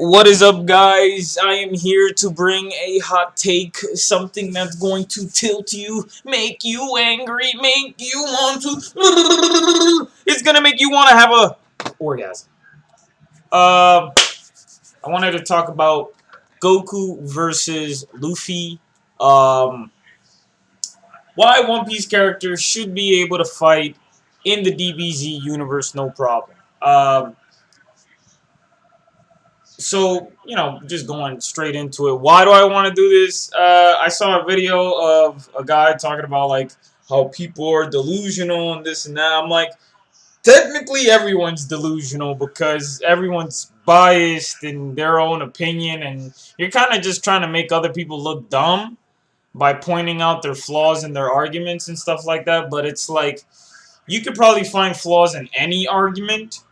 What is up, guys? I am here to bring a hot take, something that's going to tilt you, make you angry, make you want to. It's gonna make you want to have a orgasm. Uh, I wanted to talk about Goku versus Luffy. Um, why One Piece characters should be able to fight in the DBZ universe, no problem. So, just going straight into it. Why do I want to do this? I saw a video of a guy talking about like how people are delusional and this and that. I'm like, technically everyone's delusional because everyone's biased in their own opinion, and you're kind of just trying to make other people look dumb by pointing out their flaws in their arguments and stuff like that. But it's like you could probably find flaws in any argument.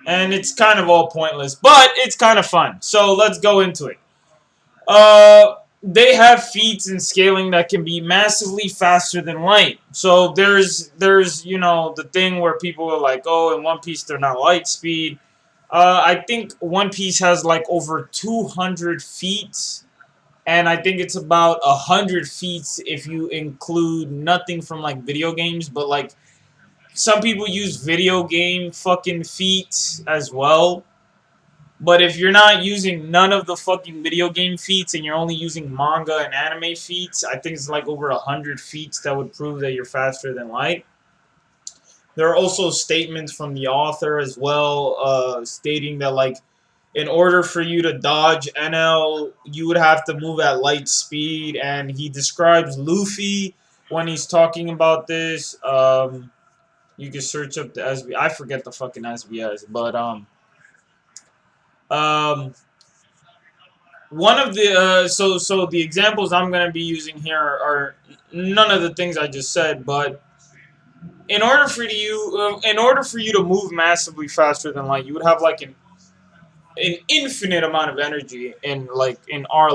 And it's kind of all pointless, but it's kind of fun. So let's go into it. They have feats in scaling that can be massively faster than light. So there's the thing where people are like, oh, in One Piece they're not light speed. I think One Piece has like over 200 feet, and I think it's about 100 feet if you include nothing from like video games, but like some people use video game fucking feats as well. But if you're not using none of the fucking video game feats and you're only using manga and anime feats, I think it's like over 100 feats that would prove that you're faster than light. There are also statements from the author as well, stating that like in order for you to dodge NL, you would have to move at light speed, and he describes Luffy when he's talking about this. You can search up the SB. I forget the fucking SBS, but um, one of the so the examples I'm gonna be using here are none of the things I just said, but in order for you to move massively faster than light, you would have like an infinite amount of energy in like in our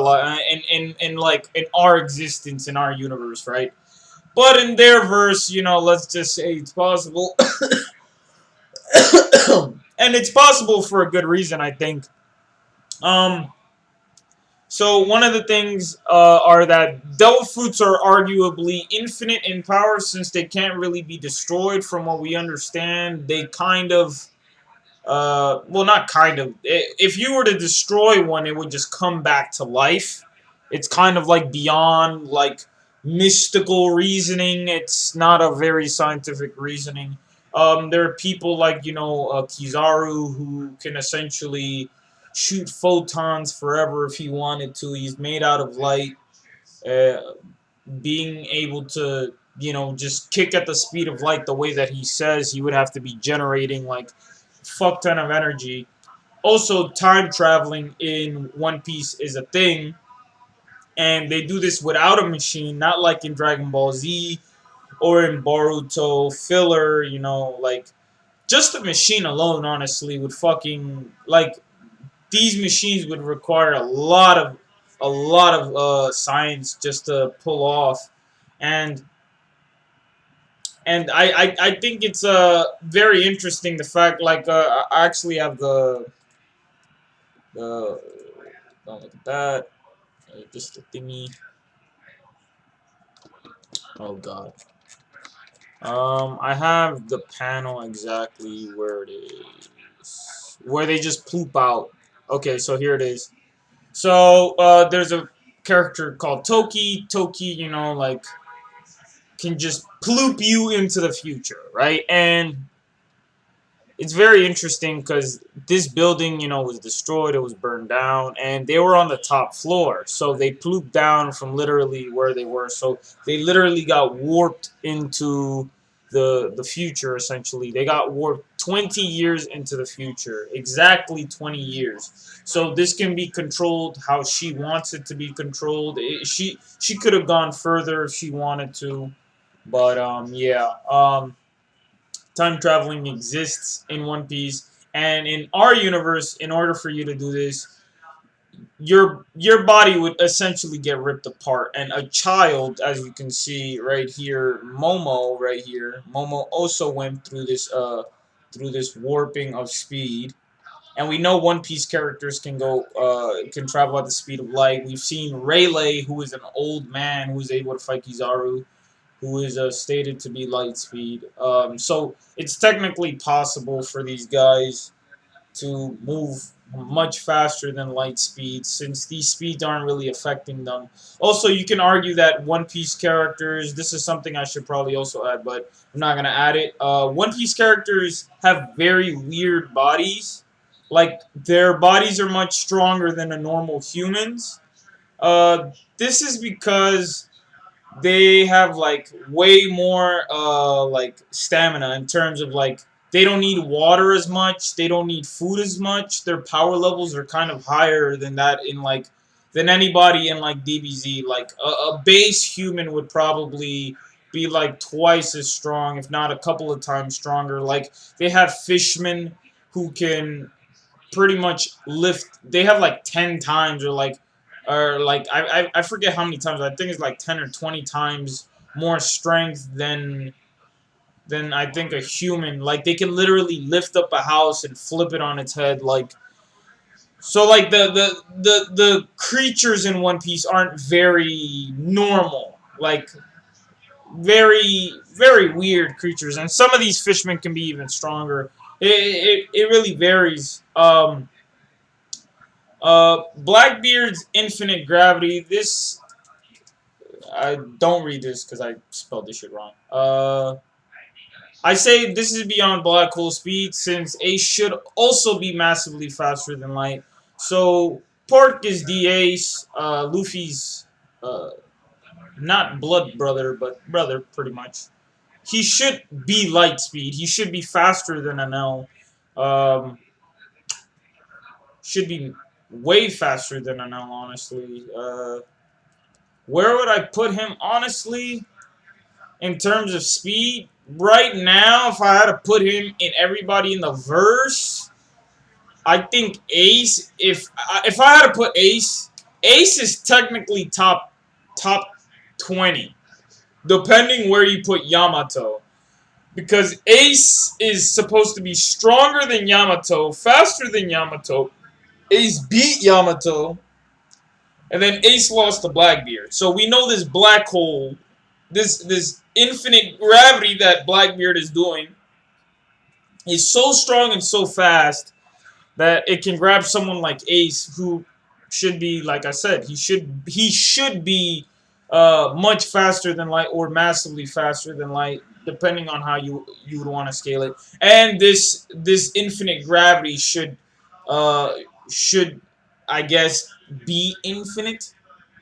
in like in our existence in our universe, right? But in their verse, let's just say it's possible. And it's possible for a good reason, I think. Um, so one of the things are that devil fruits are arguably infinite in power since they can't really be destroyed. From what we understand, they kind of, well, not kind of. If you were to destroy one, it would just come back to life. It's kind of like beyond like mystical reasoning. It's not a very scientific reasoning. There are people like Kizaru who can essentially shoot photons forever if he wanted to. He's made out of light. Uh, Being able to just kick at the speed of light the way that he says, he would have to be generating like fuck ton of energy. Also, time traveling in One Piece is a thing, and they do this without a machine, not like in Dragon Ball Z or in Boruto filler. Like just the machine alone, honestly, would fucking like these machines would require a lot of science just to pull off, and I think it's very interesting the fact like I actually have the don't look at that, just the thingy. Oh god. I have the panel exactly where it is, where they just poop out. Okay, so here it is. So there's a character called Toki. Toki, like can just ploop you into the future, right? And it's very interesting because this building, was destroyed, it was burned down, and they were on the top floor. So they plooped down from literally where they were. So they literally got warped into the future, essentially. They got warped 20 years into the future. Exactly 20 years. So this can be controlled how she wants it to be controlled. She could have gone further if she wanted to. But yeah. Time traveling exists in One Piece, and in our universe, in order for you to do this, your body would essentially get ripped apart. And a child, as you can see right here, Momo right here, Momo also went through this warping of speed, And we know One Piece characters can travel at the speed of light. We've seen Rayleigh, who is an old man who is able to fight Kizaru, who is stated to be light speed. So it's technically possible for these guys to move much faster than light speed, since these speeds aren't really affecting them. Also, you can argue that One Piece characters, this is something I should probably also add, but I'm not going to add it. One Piece characters have very weird bodies. Like, their bodies are much stronger than a normal human's. This is because they have like way more like stamina in terms of like they don't need water as much, they don't need food as much. Their power levels are kind of higher than that in like than anybody in like DBZ. Like a base human would probably be like twice as strong, if not a couple of times stronger. Like they have fishmen who can pretty much lift. They have like 10 times or like I forget how many times. I think it's like 10 or 20 times more strength than I think a human. Like they can literally lift up a house and flip it on its head. Like so, like the creatures in One Piece aren't very normal. Like very weird creatures, and some of these fishmen can be even stronger. It really varies. Blackbeard's infinite gravity. This I don't read this because I spelled this shit wrong. I say this is beyond black hole speed, since Ace should also be massively faster than light. So Pork is the Ace. Luffy's not blood brother, but brother pretty much. He should be light speed. He should be faster than an L. Um, should be way faster than an L, honestly. Where would I put him, honestly, in terms of speed? Right now, if I had to put him in everybody in the verse, I think Ace. If I had to put Ace, Ace is technically top 20, depending where you put Yamato. Because Ace is supposed to be stronger than Yamato, faster than Yamato. Ace beat Yamato, and then Ace lost to Blackbeard. So we know this black hole, this infinite gravity that Blackbeard is doing, is so strong and so fast that it can grab someone like Ace, who should be, like I said, he should be much faster than light or massively faster than light, depending on how you would want to scale it. And this infinite gravity uh, should I guess be infinite,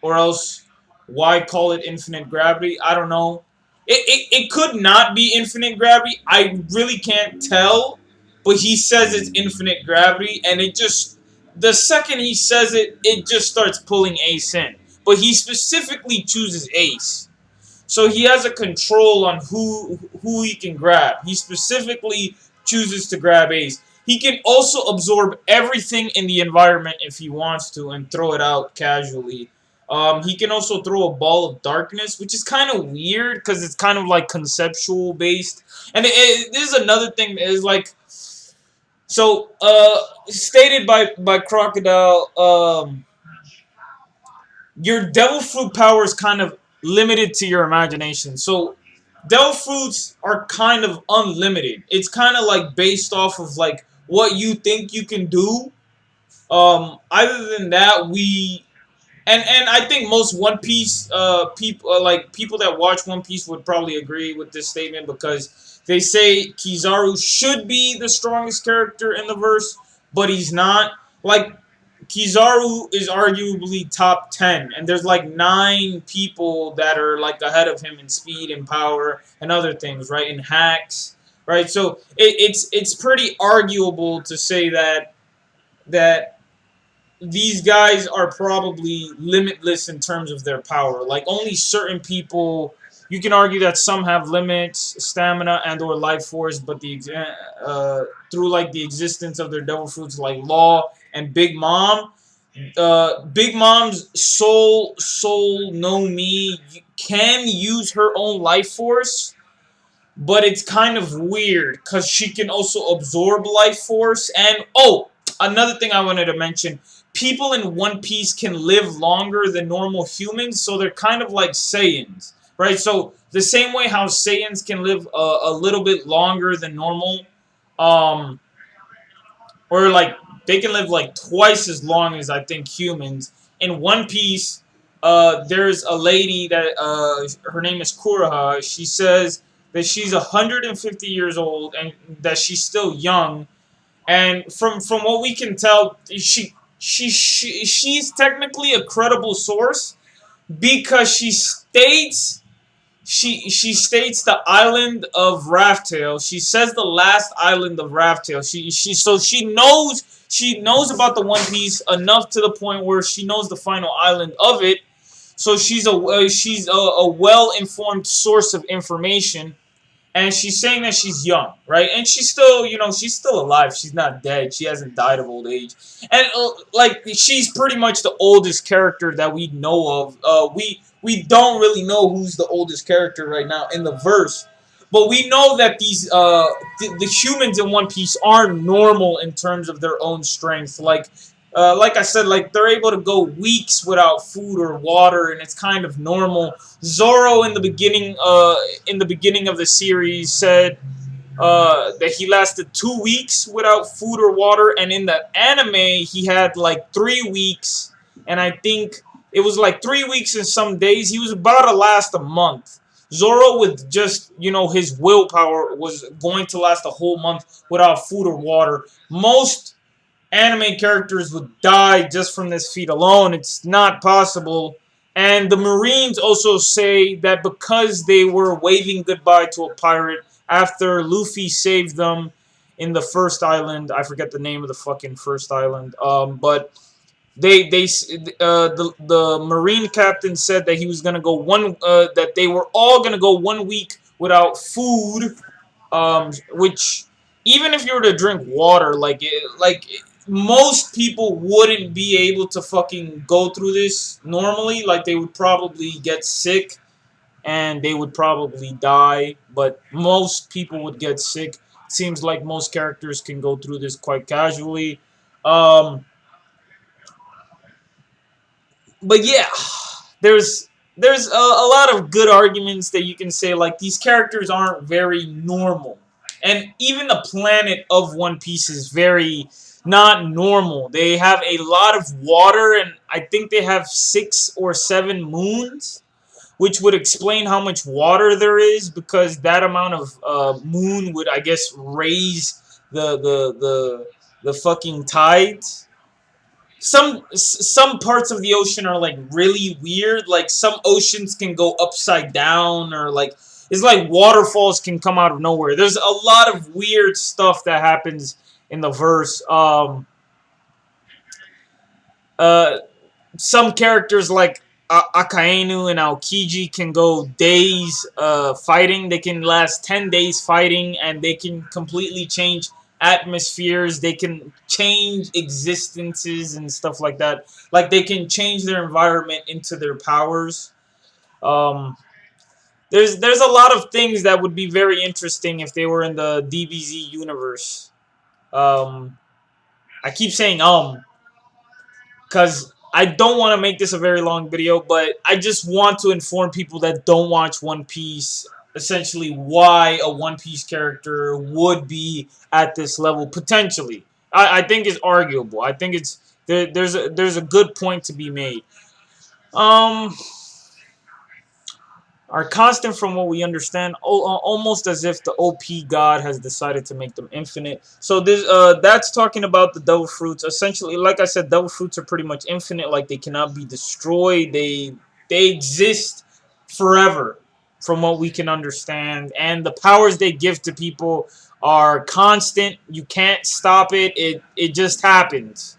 or else why call it infinite gravity? I don't know. It could not be infinite gravity. I really can't tell, but he says it's infinite gravity, and it just, the second he says it, it just starts pulling Ace in. But he specifically chooses Ace. So he has a control on who he can grab. He specifically chooses to grab Ace. He can also absorb everything in the environment if he wants to and throw it out casually. He can also throw a ball of darkness, which is kind of weird because it's kind of like conceptual based. And this is another thing is like, so stated by Crocodile, your devil fruit power is kind of limited to your imagination. So devil fruits are kind of unlimited. It's kind of like based off of like what you think you can do. Other than that, and I think most One Piece people like people that watch One Piece would probably agree with this statement, because they say Kizaru should be the strongest character in the verse, but he's not. Like Kizaru is arguably top 10, and there's like 9 people that are like ahead of him in speed and power and other things, right? In hacks, right? So it's pretty arguable to say that these guys are probably limitless in terms of their power. Like only certain people, you can argue that some have limits, stamina and or life force, but through like the existence of their devil fruits, like Law and Big Mom. Big Mom's soul no mi can use her own life force, but it's kind of weird because she can also absorb life force. And oh, Another thing I wanted to mention, people in One Piece can live longer than normal humans, so they're kind of like Saiyans, right? So the same way how Saiyans can live a little bit longer than normal, um, or like they can live like twice as long as I think humans. In One Piece, there's a lady that her name is Kuroha. She says that she's 150 years old and that she's still young. And from what we can tell, she's technically a credible source because she states the island of Raftail. She says the last island of Raftail. She knows about the One Piece enough to the point where she knows the final island of it. So she's a well informed source of information, and she's saying that she's young, right? And she's still, she's still alive. She's not dead. She hasn't died of old age, and like she's pretty much the oldest character that we know of. We don't really know who's the oldest character right now in the verse, but we know that the humans in One Piece are normal in terms of their own strength. Like I said, like they're able to go weeks without food or water, and it's kind of normal. Zoro in the beginning of the series said that he lasted 2 weeks without food or water, and in the anime he had like 3 weeks, and I think it was like 3 weeks and some days. He was about to last a month. Zoro, with just his willpower, was going to last a whole month without food or water. Most anime characters would die just from this feat alone. It's not possible. And the Marines also say that because they were waving goodbye to a pirate after Luffy saved them in the first island. I forget the name of the fucking first island. But the Marine captain said that he was gonna go that they were all gonna go 1 week without food. Which, even if you were to drink water, most people wouldn't be able to fucking go through this normally. Like, they would probably get sick and they would probably die, but most people would get sick. It seems like most characters can go through this quite casually. But yeah, there's a lot of good arguments that you can say, like, these characters aren't very normal. And even the planet of One Piece is very not normal. They have a lot of water, and I think they have 6 or 7 moons, which would explain how much water there is, because that amount of moon would, I guess, raise the fucking tides. Some parts of the ocean are like really weird. Like, some oceans can go upside down, or like it's like waterfalls can come out of nowhere. There's a lot of weird stuff that happens in the verse. Some characters like Akainu and Aokiji can go days fighting. They can last 10 days fighting, and they can completely change atmospheres. They can change existences and stuff like that. Like, they can change their environment into their powers. There's a lot of things that would be very interesting if they were in the DBZ universe. I keep saying because I don't want to make this a very long video, but I just want to inform people that don't watch One Piece essentially why a One Piece character would be at this level potentially. I think it's arguable. I think there's a good point to be made. Are constant from what we understand, almost as if the OP god has decided to make them infinite. So that's talking about the devil fruits. Essentially, like I said, devil fruits are pretty much infinite. Like, they cannot be destroyed. They exist forever, from what we can understand. And the powers they give to people are constant. You can't stop it. It just happens.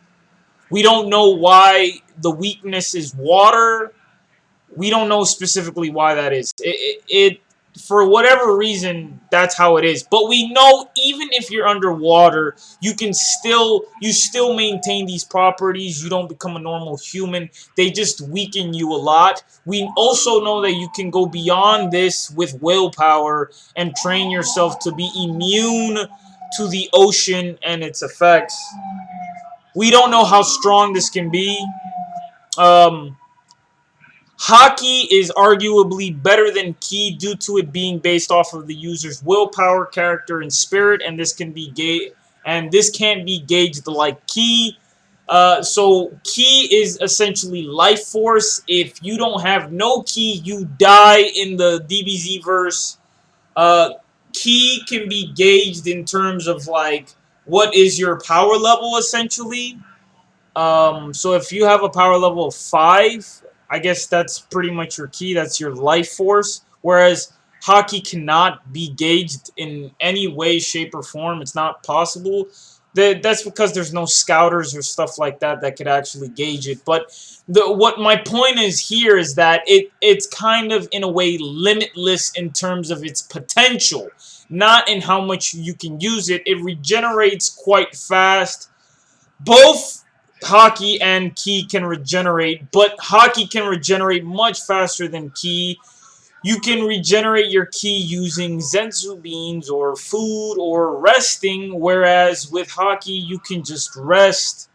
We don't know why the weakness is water. We don't know specifically why that is. It for whatever reason, that's how it is. But we know even if you're underwater, you still maintain these properties. You don't become a normal human. They just weaken you a lot. We also know that you can go beyond this with willpower and train yourself to be immune to the ocean and its effects. We don't know how strong this can be. Um, Haki is arguably better than Ki due to it being based off of the user's willpower, character, and spirit, and this can't be gauged like Ki. So Ki is essentially life force. If you don't have no Ki, you die in the DBZ verse. Uh, Ki can be gauged in terms of like what is your power level essentially. So if you have a power level of 5, I guess that's pretty much your Ki. That's your life force. Whereas Haki cannot be gauged in any way, shape, or form. It's not possible. That's because there's no scouters or stuff like that that could actually gauge it. But what my point is here is that it's kind of in a way limitless in terms of its potential, not in how much you can use it. It regenerates quite fast. Both Haki and Ki can regenerate, but Haki can regenerate much faster than Ki. You can regenerate your Ki using Zenzu beans or food or resting, whereas with Haki you can just rest,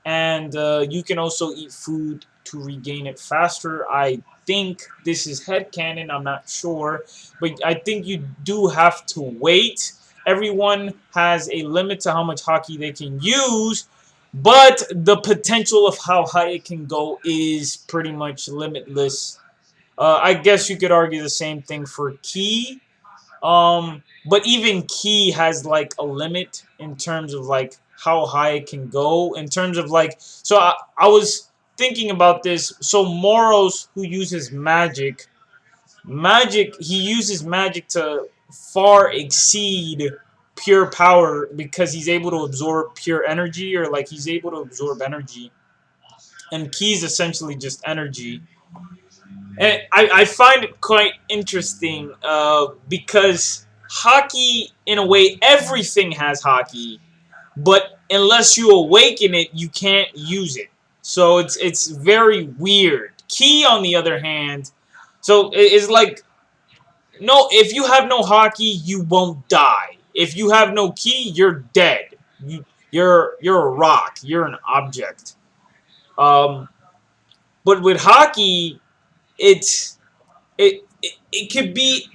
and you can also eat food to regain it faster. I think this is headcanon, I'm not sure, but I think you do have to wait. Everyone has a limit to how much Haki they can use, but the potential of how high it can go is pretty much limitless. I guess you could argue the same thing for Ki. But even Ki has like a limit in terms of like how high it can go. In terms of like, so I was thinking about this. So Moros, who uses he uses magic to far exceed pure power because he's able to absorb pure energy, or like he's able to absorb energy. And Ki is essentially just energy. And I find it quite interesting because Haki, in a way, everything has Haki, but unless you awaken it, you can't use it. So it's very weird. Ki, on the other hand, so it's like, no, if you have no Haki, you won't die. If you have no Ki, you're dead. You're a rock. You're an object. Um, but with Haki, it's it could be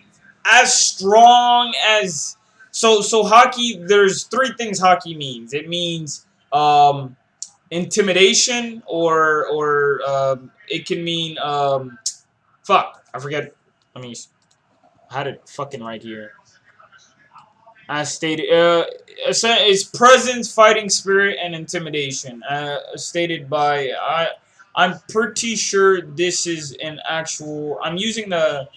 as strong as so Haki. There's three things Haki means. It means intimidation, or it can mean fuck, I forget. I mean, I had it fucking right here. As stated, it's presence, fighting spirit, and intimidation. Stated by I'm pretty sure this is an actual. I'm using the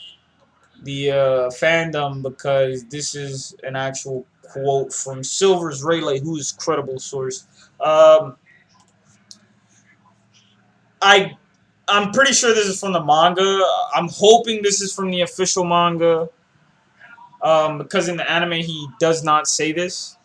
fandom because this is an actual quote from Silver's Rayleigh, who is credible source. Um, I I'm pretty sure this is from the manga. I'm hoping this is from the official manga. Because in the anime he does not say this.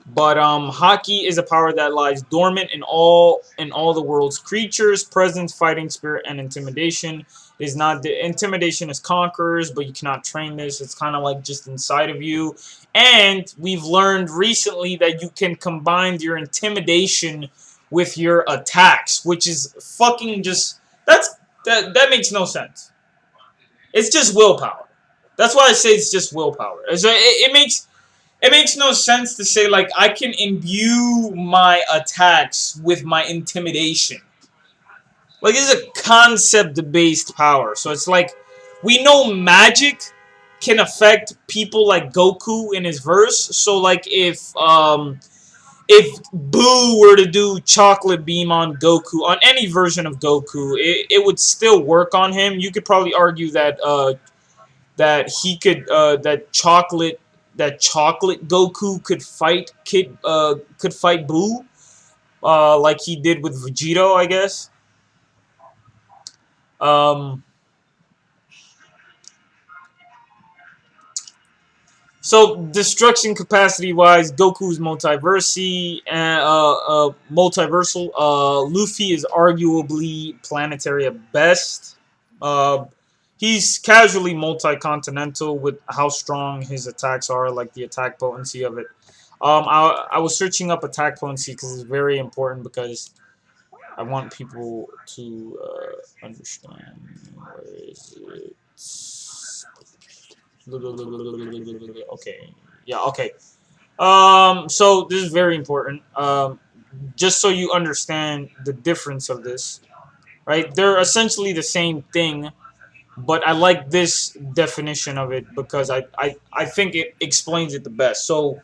But Haki is a power that lies dormant in all the world's creatures, presence, fighting spirit, and intimidation. It is not the intimidation is conquerors, but you cannot train this. It's kind of like just inside of you. And we've learned recently that you can combine your intimidation with your attacks, which is fucking just that makes no sense. It's just willpower. That's why I say it's just willpower. It makes no sense to say like I can imbue my attacks with my intimidation. Like this is a concept-based power. So it's like we know magic can affect people like Goku in his verse. So like if Boo were to do chocolate beam on Goku, on any version of Goku, it would still work on him. You could probably argue that he could that chocolate Goku could fight Boo like he did with Vegito, I guess. Um, so destruction capacity wise, Goku's multiversal. Luffy is arguably planetary at best. Uh, he's casually multi-continental with how strong his attacks are, like the attack potency of it. I was searching up attack potency because it's very important because I want people to understand. Where is it? Okay. Yeah. Okay. So this is very important. Just so you understand the difference of this, right? They're essentially the same thing, but I like this definition of it because I think it explains it the best. So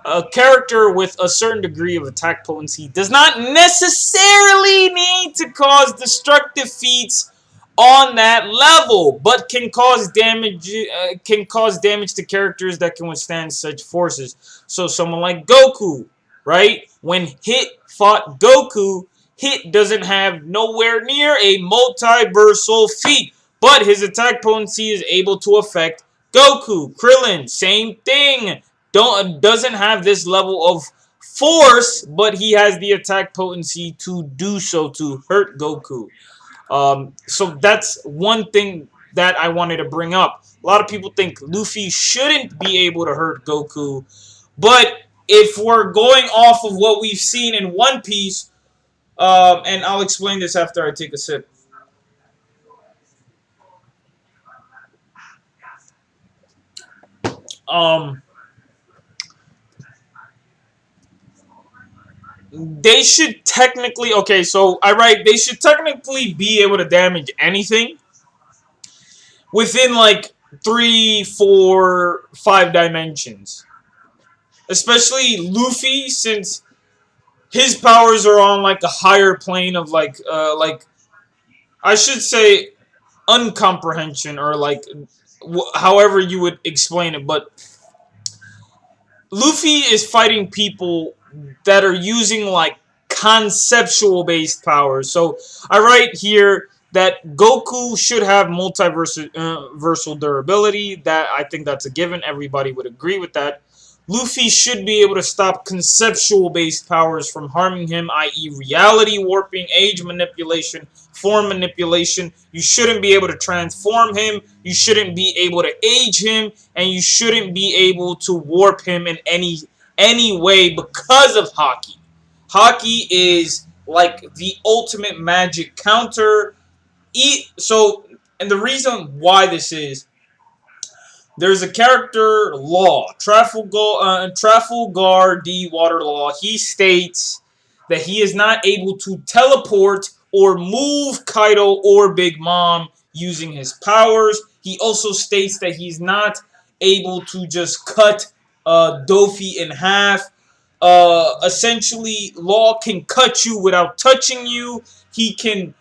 a character with a certain degree of attack potency does not necessarily need to cause destructive feats on that level, but can cause damage to characters that can withstand such forces. So someone like Goku, right? When Hit fought Goku, Hit doesn't have nowhere near a multiversal feat, but his attack potency is able to affect Goku. Krillin, same thing. Doesn't have this level of force, but he has the attack potency to do so, to hurt Goku. So that's one thing that I wanted to bring up. A lot of people think Luffy shouldn't be able to hurt Goku, but if we're going off of what we've seen in One Piece, and I'll explain this after I take a sip. They should technically, okay, so I write, they should technically be able to damage anything within like 3, 4, 5 dimensions. Especially Luffy, since his powers are on like a higher plane of like I should say uncomprehension, or like however you would explain it, but Luffy is fighting people that are using like conceptual based powers. So I write here that Goku should have multiversal durability. That I think that's a given. Everybody would agree with that. Luffy should be able to stop conceptual-based powers from harming him, i.e. reality warping, age manipulation, form manipulation. You shouldn't be able to transform him. You shouldn't be able to age him. And you shouldn't be able to warp him in any way because of Haki. Haki is like the ultimate magic counter. And the reason why this is, there's a character, Law, Trafalgar D. Water Law. He states that he is not able to teleport or move Kaido or Big Mom using his powers. He also states that he's not able to just cut Dofi in half. Essentially, Law can cut you without touching you. He can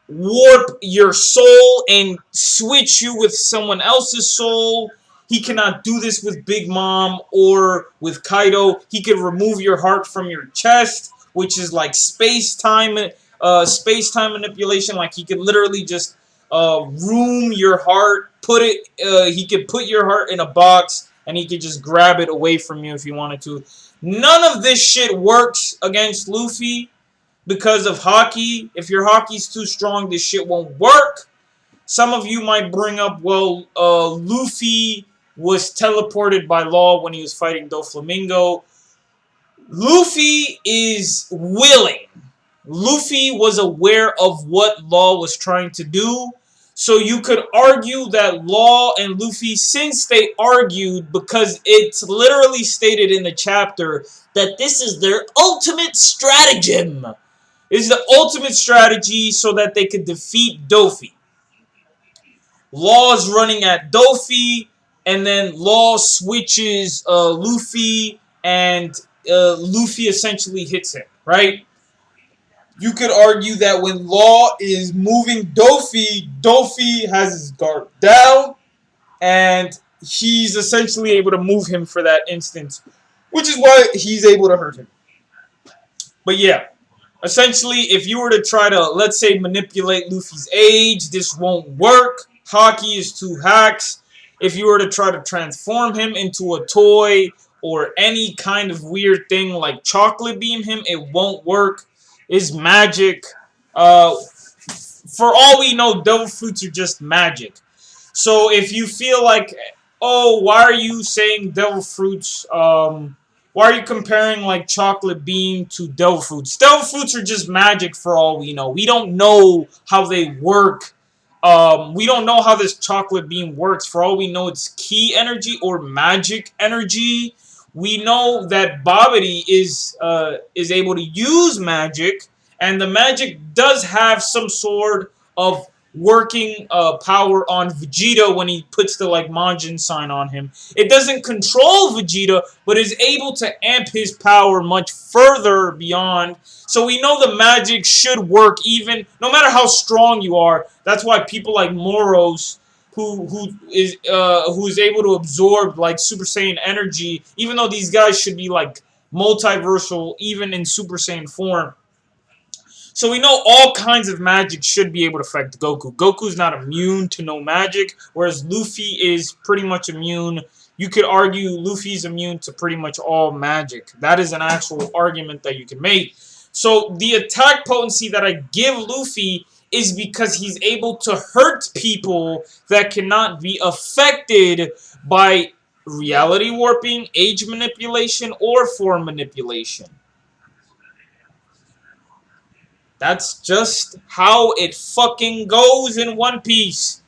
warp your soul and switch you with someone else's soul. He cannot do this with Big Mom or with Kaido. He can remove your heart from your chest, which is like space-time manipulation. Like he could literally just room your heart, he could put your heart in a box, and he could just grab it away from you if he wanted to. None of this shit works against Luffy because of Haki. If your Haki's too strong, this shit won't work. Some of you might bring up, well, Luffy was teleported by Law when he was fighting Doflamingo. Luffy is willing. Luffy was aware of what Law was trying to do. So you could argue that Law and Luffy, since they argued, because it's literally stated in the chapter that this is their ultimate stratagem. It's the ultimate strategy so that they could defeat Dofi. Law is running at Dofi, and then Law switches Luffy, and Luffy essentially hits him, right? You could argue that when Law is moving Dofi, Dofi has his guard down, and he's essentially able to move him for that instant, which is why he's able to hurt him. But yeah, essentially, if you were to try to, let's say, manipulate Luffy's age, this won't work. Haki is too hacks. If you were to try to transform him into a toy or any kind of weird thing like chocolate beam him, it won't work. It's magic. For all we know, devil fruits are just magic. So if you feel like, oh, why are you saying devil fruits Why are you comparing like chocolate bean to devil fruits? Devil fruits are just magic for all we know. We don't know how they work. We don't know how this chocolate bean works. For all we know, it's key energy or magic energy. We know that Babidi is able to use magic, and the magic does have some sort of working power on Vegeta when he puts the like Majin sign on him. It doesn't control Vegeta, but is able to amp his power much further beyond. So we know the magic should work even no matter how strong you are. That's why people like Moros who is able to absorb like Super Saiyan energy, even though these guys should be like multiversal even in Super Saiyan form. So we know all kinds of magic should be able to affect Goku. Goku's not immune to no magic, whereas Luffy is pretty much immune. You could argue Luffy's immune to pretty much all magic. That is an actual argument that you can make. So the attack potency that I give Luffy is because he's able to hurt people that cannot be affected by reality warping, age manipulation, or form manipulation. That's just how it fucking goes in One Piece.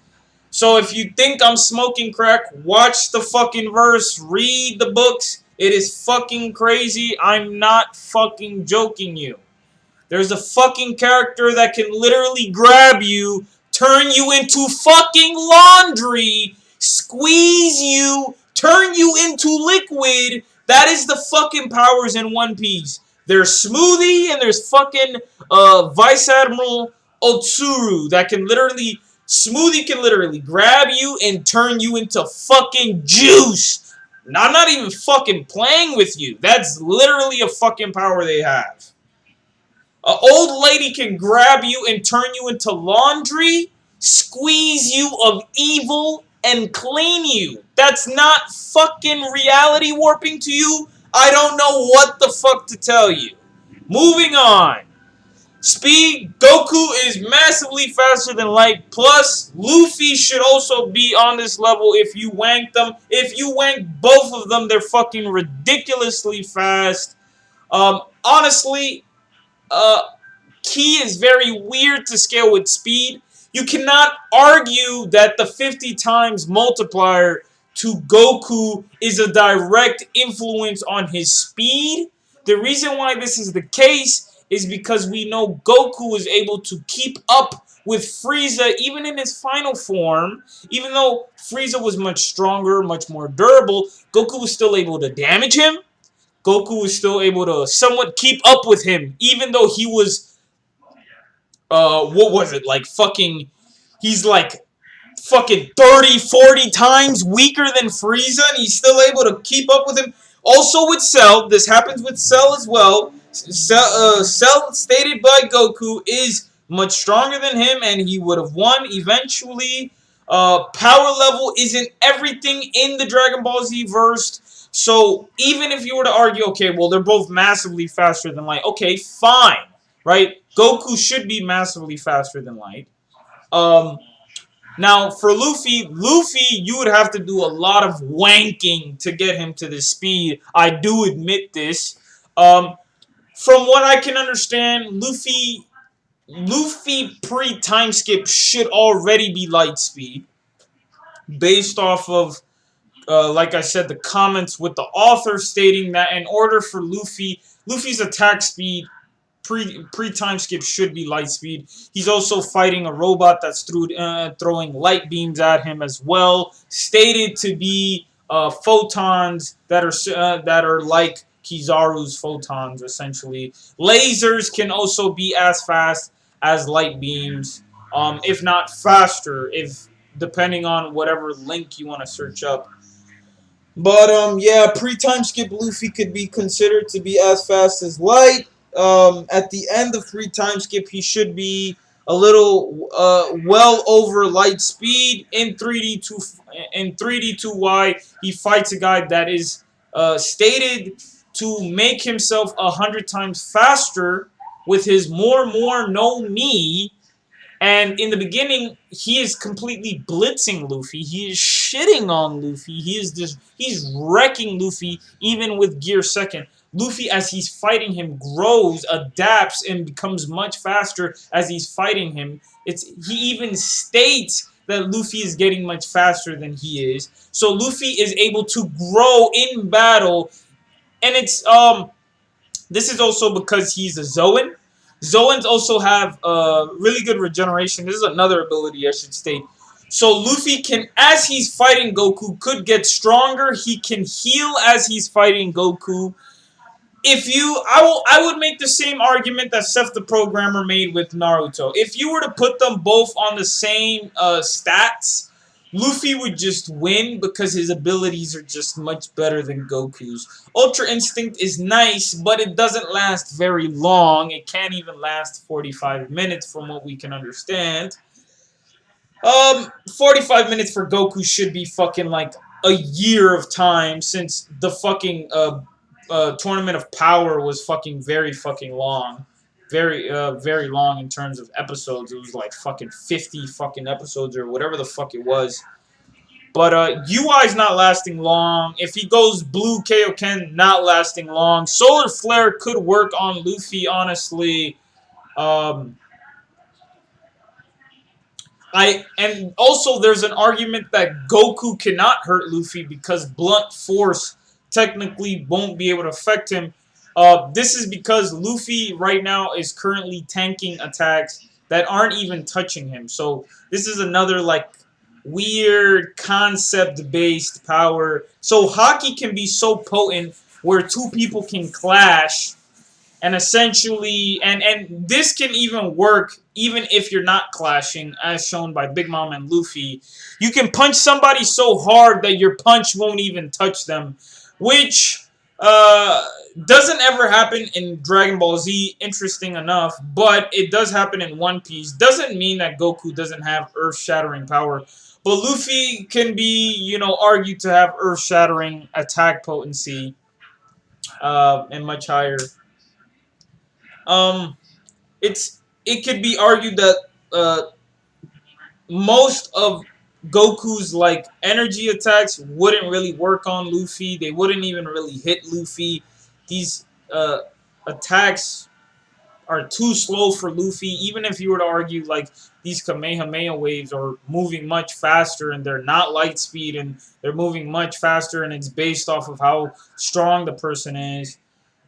So if you think I'm smoking crack, watch the fucking verse, read the books. It is fucking crazy. I'm not fucking joking you. There's a fucking character that can literally grab you, turn you into fucking laundry, squeeze you, turn you into liquid. That is the fucking powers in One Piece. There's Smoothie and there's fucking Vice Admiral Otsuru that can literally... Smoothie can literally grab you and turn you into fucking juice. I'm not even fucking playing with you. That's literally a fucking power they have. An old lady can grab you and turn you into laundry, squeeze you of evil, and clean you. That's not fucking reality warping to you. I don't know what the fuck to tell you. Moving on. Speed, Goku is massively faster than light. Plus, Luffy should also be on this level if you wank them. If you wank both of them, they're fucking ridiculously fast. Honestly, Ki is very weird to scale with speed. You cannot argue that the 50 times multiplier to Goku is a direct influence on his speed. The reason why this is the case is because we know Goku is able to keep up with Frieza even in his final form. Even though Frieza was much stronger, much more durable, Goku was still able to damage him. Goku was still able to somewhat keep up with him, even though he was, what was it, like fucking, he's like fucking 30, 40 times weaker than Frieza, and he's still able to keep up with him. Also with Cell, this happens with Cell as well. Cell, stated by Goku, is much stronger than him, and he would have won eventually. Power level isn't everything in the Dragon Ball Z verse. So even if you were to argue, okay, well, they're both massively faster than light. Okay, fine, right? Goku should be massively faster than light. Now, for Luffy, you would have to do a lot of wanking to get him to this speed. I do admit this. From what I can understand, Luffy pre-time skip should already be light speed. Based off of, like I said, the comments with the author stating that in order for Luffy's attack speed pre-time skip should be light speed. He's also fighting a robot that's throwing light beams at him as well, stated to be photons that are like Kizaru's photons, essentially. Lasers can also be as fast as light beams, if not faster, depending on whatever link you want to search up. But yeah, pre-time skip Luffy could be considered to be as fast as light. At the end of pre-time skip, he should be a little well over light speed. In 3D2Y, he fights a guy that is stated to make himself 100 times faster with his more no me. And in the beginning, he is completely blitzing Luffy. He is shitting on Luffy. He's wrecking Luffy even with Gear Second. Luffy, as he's fighting him, grows, adapts, and becomes much faster as he's fighting him. He even states that Luffy is getting much faster than he is. So Luffy is able to grow in battle, and this is also because he's a Zoan. Zoans also have really good regeneration. This is another ability I should state. So Luffy can, as he's fighting Goku, could get stronger. He can heal as he's fighting Goku. I would make the same argument that Seth the Programmer made with Naruto. If you were to put them both on the same stats, Luffy would just win because his abilities are just much better than Goku's. Ultra Instinct is nice, but it doesn't last very long. It can't even last 45 minutes from what we can understand. 45 minutes for Goku should be fucking like a year of time since the fucking Tournament of Power was fucking very fucking long. Very long in terms of episodes. It was like fucking 50 fucking episodes or whatever the fuck it was. But UI's not lasting long. If he goes blue, Kaioken not lasting long. Solar Flare could work on Luffy, honestly. And also there's an argument that Goku cannot hurt Luffy because blunt force technically won't be able to affect him. This is because Luffy right now is currently tanking attacks that aren't even touching him. So this is another like weird concept-based power. So Haki can be so potent where two people can clash and essentially, and this can even work even if you're not clashing, as shown by Big Mom and Luffy. You can punch somebody so hard that your punch won't even touch them, which doesn't ever happen in Dragon Ball Z, interesting enough, but it does happen in One Piece. Doesn't mean that Goku doesn't have earth-shattering power, but Luffy can be, argued to have earth-shattering attack potency, and much higher. It could be argued that most of Goku's like energy attacks wouldn't really work on Luffy. They wouldn't even really hit Luffy. These attacks are too slow for Luffy. Even if you were to argue like these Kamehameha waves are moving much faster and they're not light speed and they're moving much faster and it's based off of how strong the person is.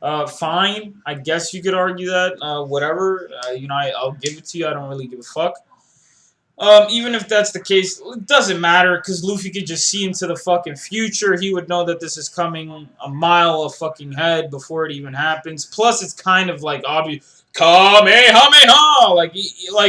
Fine. I guess you could argue that. Whatever. I'll give it to you. I don't really give a fuck. Even if that's the case, it doesn't matter because Luffy could just see into the fucking future. He would know that this is coming a mile of fucking head before it even happens. Plus, it's kind of like obvious. Kamehameha! Like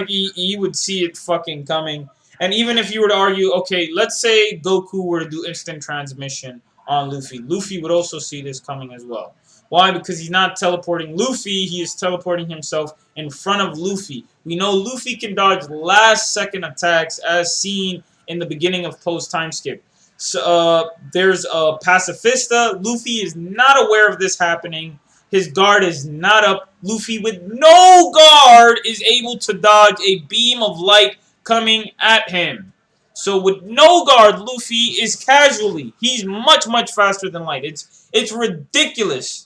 he would see it fucking coming. And even if you were to argue, okay, let's say Goku were to do instant transmission on Luffy. Luffy would also see this coming as well. Why? Because he's not teleporting Luffy, he is teleporting himself in front of Luffy. We know Luffy can dodge last-second attacks as seen in the beginning of post-time skip. So, there's a Pacifista. Luffy is not aware of this happening. His guard is not up. Luffy, with no guard, is able to dodge a beam of light coming at him. So with no guard, Luffy is casually. He's much, much faster than light. It's ridiculous.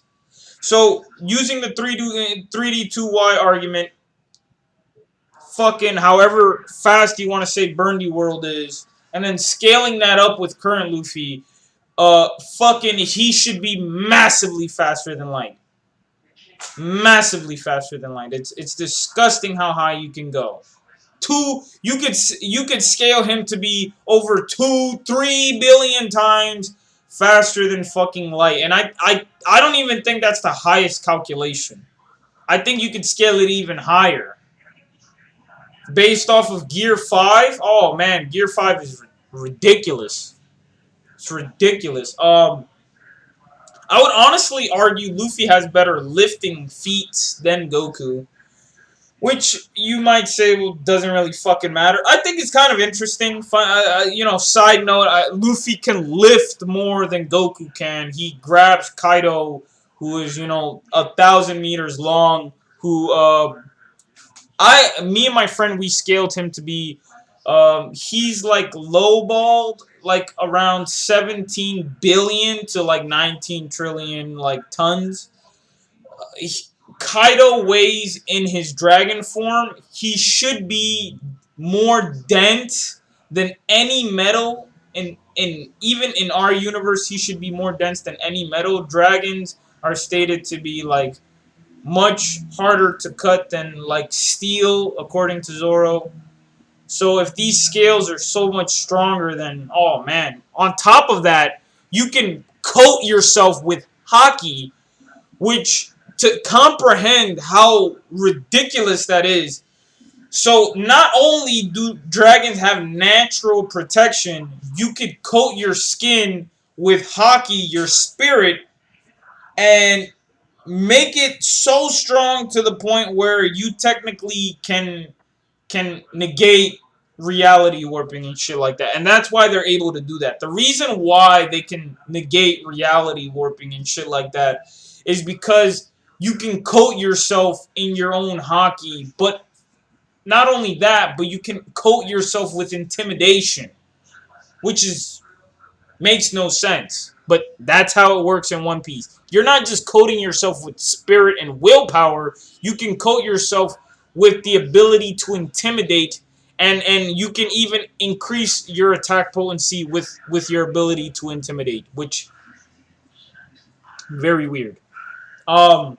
So, using the 3D2Y argument, fucking however fast you want to say Burndy World is, and then scaling that up with current Luffy, fucking he should be massively faster than light. Massively faster than light. It's disgusting how high you can go. You could scale him to be over 2-3 billion times faster than fucking light. And I don't even think that's the highest calculation. I think you could scale it even higher. Based off of Gear 5, oh man, Gear 5 is ridiculous. It's ridiculous. I would honestly argue Luffy has better lifting feats than Goku. Which you might say, well, doesn't really fucking matter. I think it's kind of interesting. Side note, Luffy can lift more than Goku can. He grabs Kaido, who is, 1,000 meters long, who, Me and my friend, we scaled him to be, he's like lowballed, like around 17 billion to like 19 trillion like tons. He- Kaido weighs in his dragon form. He should be more dense than any metal in even in our universe. He should be more dense than any metal. Dragons are stated to be like much harder to cut than like steel, according to Zoro. So if these scales are so much stronger, then oh man. On top of that, you can coat yourself with hockey, which to comprehend how ridiculous that is. So not only do dragons have natural protection, you could coat your skin with hockey, your spirit, and make it so strong to the point where you technically can negate reality warping and shit like that. And that's why they're able to do that. The reason why they can negate reality warping and shit like that is because you can coat yourself in your own hockey, but not only that, but you can coat yourself with intimidation, which is makes no sense. But that's how it works in One Piece. You're not just coating yourself with spirit and willpower. You can coat yourself with the ability to intimidate, and you can even increase your attack potency with your ability to intimidate, which very weird. Um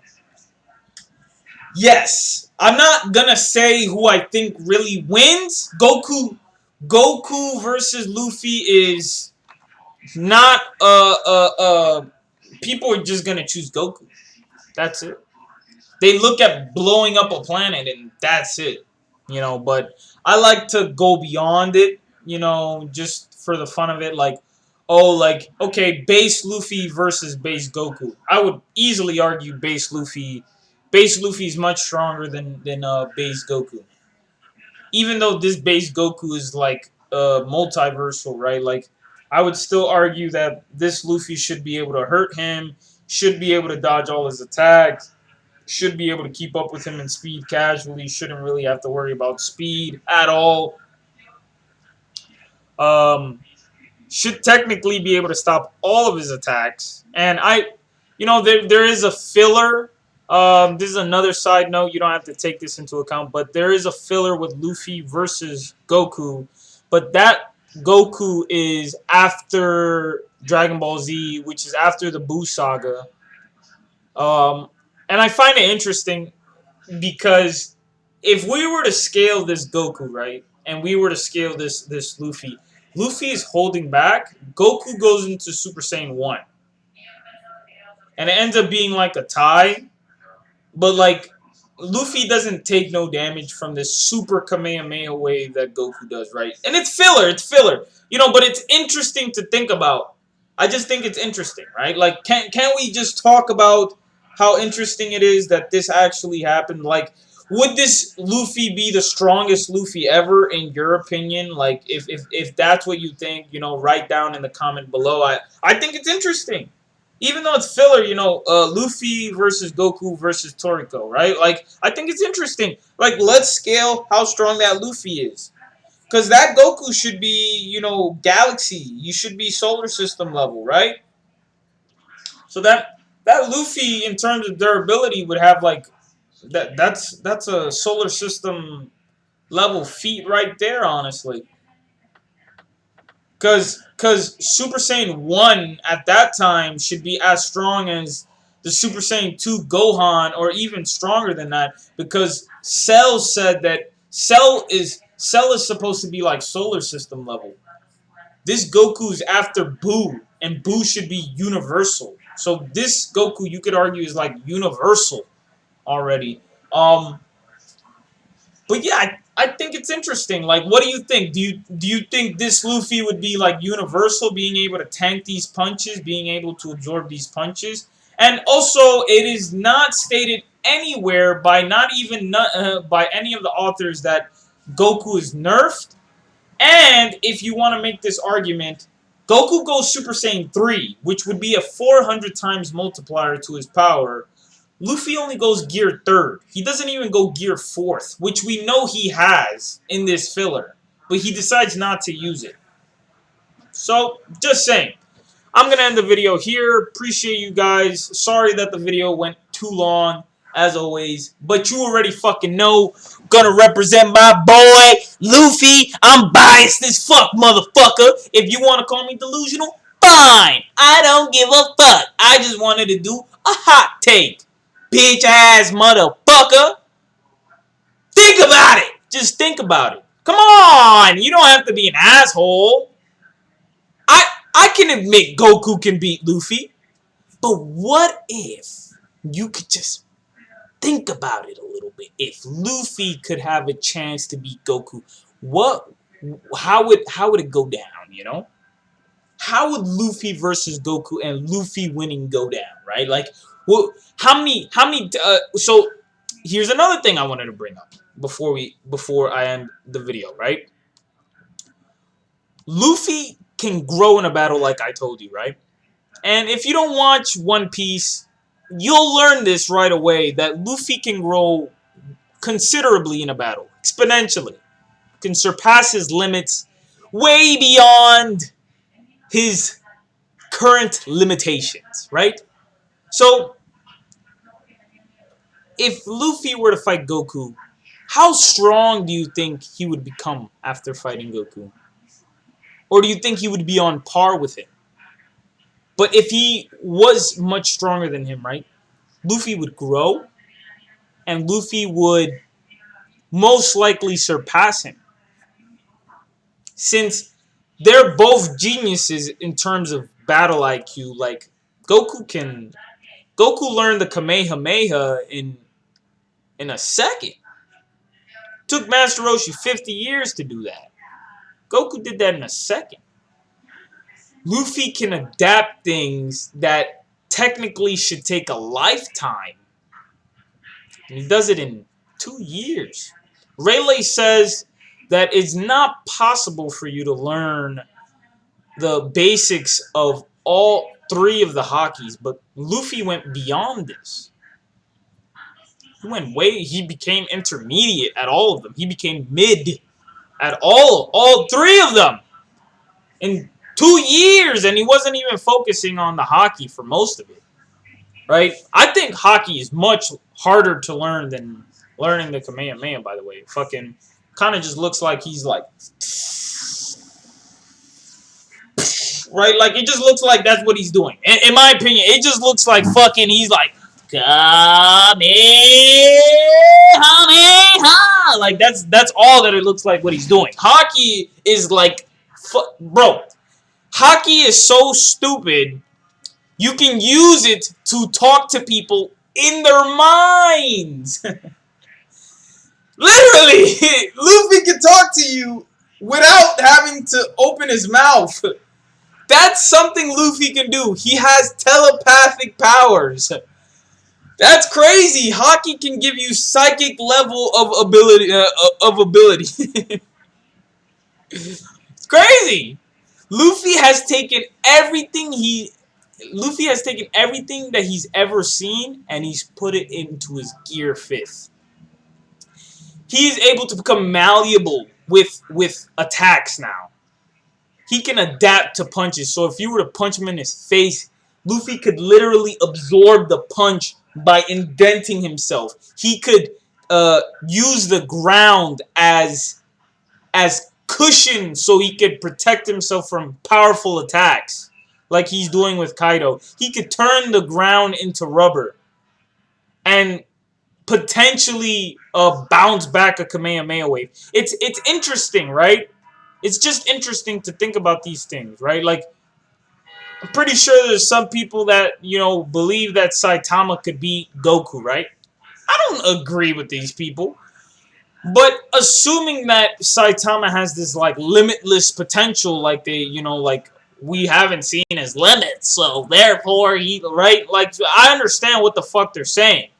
yes, I'm not gonna say who I think really wins. Goku versus Luffy is not people are just gonna choose Goku. That's it. They look at blowing up a planet and that's it. But I like to go beyond it, just for the fun of it. Like, oh, like, okay, base Luffy versus base Goku. I would easily argue base Luffy. Base Luffy is much stronger than base Goku. Even though this base Goku is like multiversal, right? Like, I would still argue that this Luffy should be able to hurt him, should be able to dodge all his attacks, should be able to keep up with him in speed casually, shouldn't really have to worry about speed at all. Um, should technically be able to stop all of his attacks. And there is a filler. This is another side note. You don't have to take this into account, but there is a filler with Luffy versus Goku. But that Goku is after Dragon Ball Z, which is after the Buu saga. And I find it interesting because if we were to scale this Goku, right, and we were to scale this Luffy, Luffy is holding back. Goku goes into Super Saiyan 1. And it ends up being like a tie. But like Luffy doesn't take no damage from this super Kamehameha wave that Goku does, right? And it's filler. But it's interesting to think about. I just think it's interesting, right? Like can't we just talk about how interesting it is that this actually happened? Like, would this Luffy be the strongest Luffy ever in your opinion? Like if that's what you think, write down in the comment below. I think it's interesting. Even though it's filler, Luffy versus Goku versus Toriko, right? Like, I think it's interesting. Like, let's scale how strong that Luffy is. Because that Goku should be, galaxy. You should be solar system level, right? So that Luffy, in terms of durability, would have, like, that's a solar system level feat right there, honestly. Because Super Saiyan 1 at that time should be as strong as the Super Saiyan 2 Gohan, or even stronger than that, because Cell said that Cell is supposed to be like solar system level. This Goku's after Buu, and Buu should be universal. So this Goku, you could argue, is like universal already. But yeah, I think it's interesting. Like, what do you think? Do you think this Luffy would be like universal, being able to tank these punches, being able to absorb these punches? And also, it is not stated anywhere by not even by any of the authors that Goku is nerfed. And if you want to make this argument, Goku goes Super Saiyan 3, which would be a 400 times multiplier to his power, Luffy only goes gear 3rd. He doesn't even go gear 4th, which we know he has in this filler. But he decides not to use it. So, just saying. I'm going to end the video here. Appreciate you guys. Sorry that the video went too long, as always. But you already fucking know. Gonna represent my boy, Luffy. I'm biased as fuck, motherfucker. If you want to call me delusional, fine. I don't give a fuck. I just wanted to do a hot take. Bitch ass motherfucker. Think about it. Just think about it. Come on. You don't have to be an asshole. I can admit Goku can beat Luffy. But what if you could just think about it a little bit? If Luffy could have a chance to beat Goku, how would it go down, you know? How would Luffy versus Goku and Luffy winning go down, right? Like, well, so here's another thing I wanted to bring up before I end the video, right? Luffy can grow in a battle like I told you, right? And if you don't watch One Piece, you'll learn this right away, that Luffy can grow considerably in a battle, exponentially. Can surpass his limits way beyond his current limitations, right? So, if Luffy were to fight Goku, how strong do you think he would become after fighting Goku? Or do you think he would be on par with him? But if he was much stronger than him, right? Luffy would grow, and Luffy would most likely surpass him. Since they're both geniuses in terms of battle IQ, like Goku learned the Kamehameha in a second. Took Master Roshi 50 years to do that. Goku did that in a second. Luffy can adapt things that technically should take a lifetime. And he does it in 2 years. Rayleigh says that it's not possible for you to learn the basics of all 3 of the Hakis, but Luffy went beyond this. He became intermediate at all of them. He became mid at all 3 of them in 2 years, and he wasn't even focusing on the Haki for most of it. Right? I think Haki is much harder to learn than learning the Kamehameha, by the way. Fucking kind of just looks like he's like... Right? Like, it just looks like that's what he's doing. In my opinion, it just looks like fucking he's like... Kamehameha! Like, that's all that it looks like what he's doing. Haki is like... Bro, Haki is so stupid... You can use it to talk to people in their minds. Literally, Luffy can talk to you without having to open his mouth. That's something Luffy can do. He has telepathic powers. That's crazy. Haki can give you psychic level of ability. It's crazy. Luffy has taken everything that he's ever seen, and he's put it into his gear 5th. He's able to become malleable with attacks now. He can adapt to punches. So if you were to punch him in his face, Luffy could literally absorb the punch by indenting himself. He could use the ground as cushion so he could protect himself from powerful attacks. Like he's doing with Kaido. He could turn the ground into rubber and potentially bounce back a Kamehameha wave. It's interesting, right? It's just interesting to think about these things, right? Like, I'm pretty sure there's some people that, you know, believe that Saitama could beat Goku, right? I don't agree with these people. But assuming that Saitama has this, like, limitless potential, like they, you know, like, we haven't seen his limits, so therefore he, right? Like, I understand what the fuck they're saying.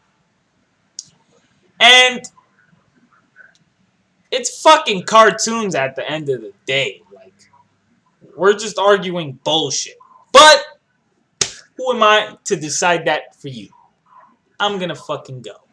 And it's fucking cartoons at the end of the day. Like, we're just arguing bullshit. But who am I to decide that for you? I'm gonna fucking go.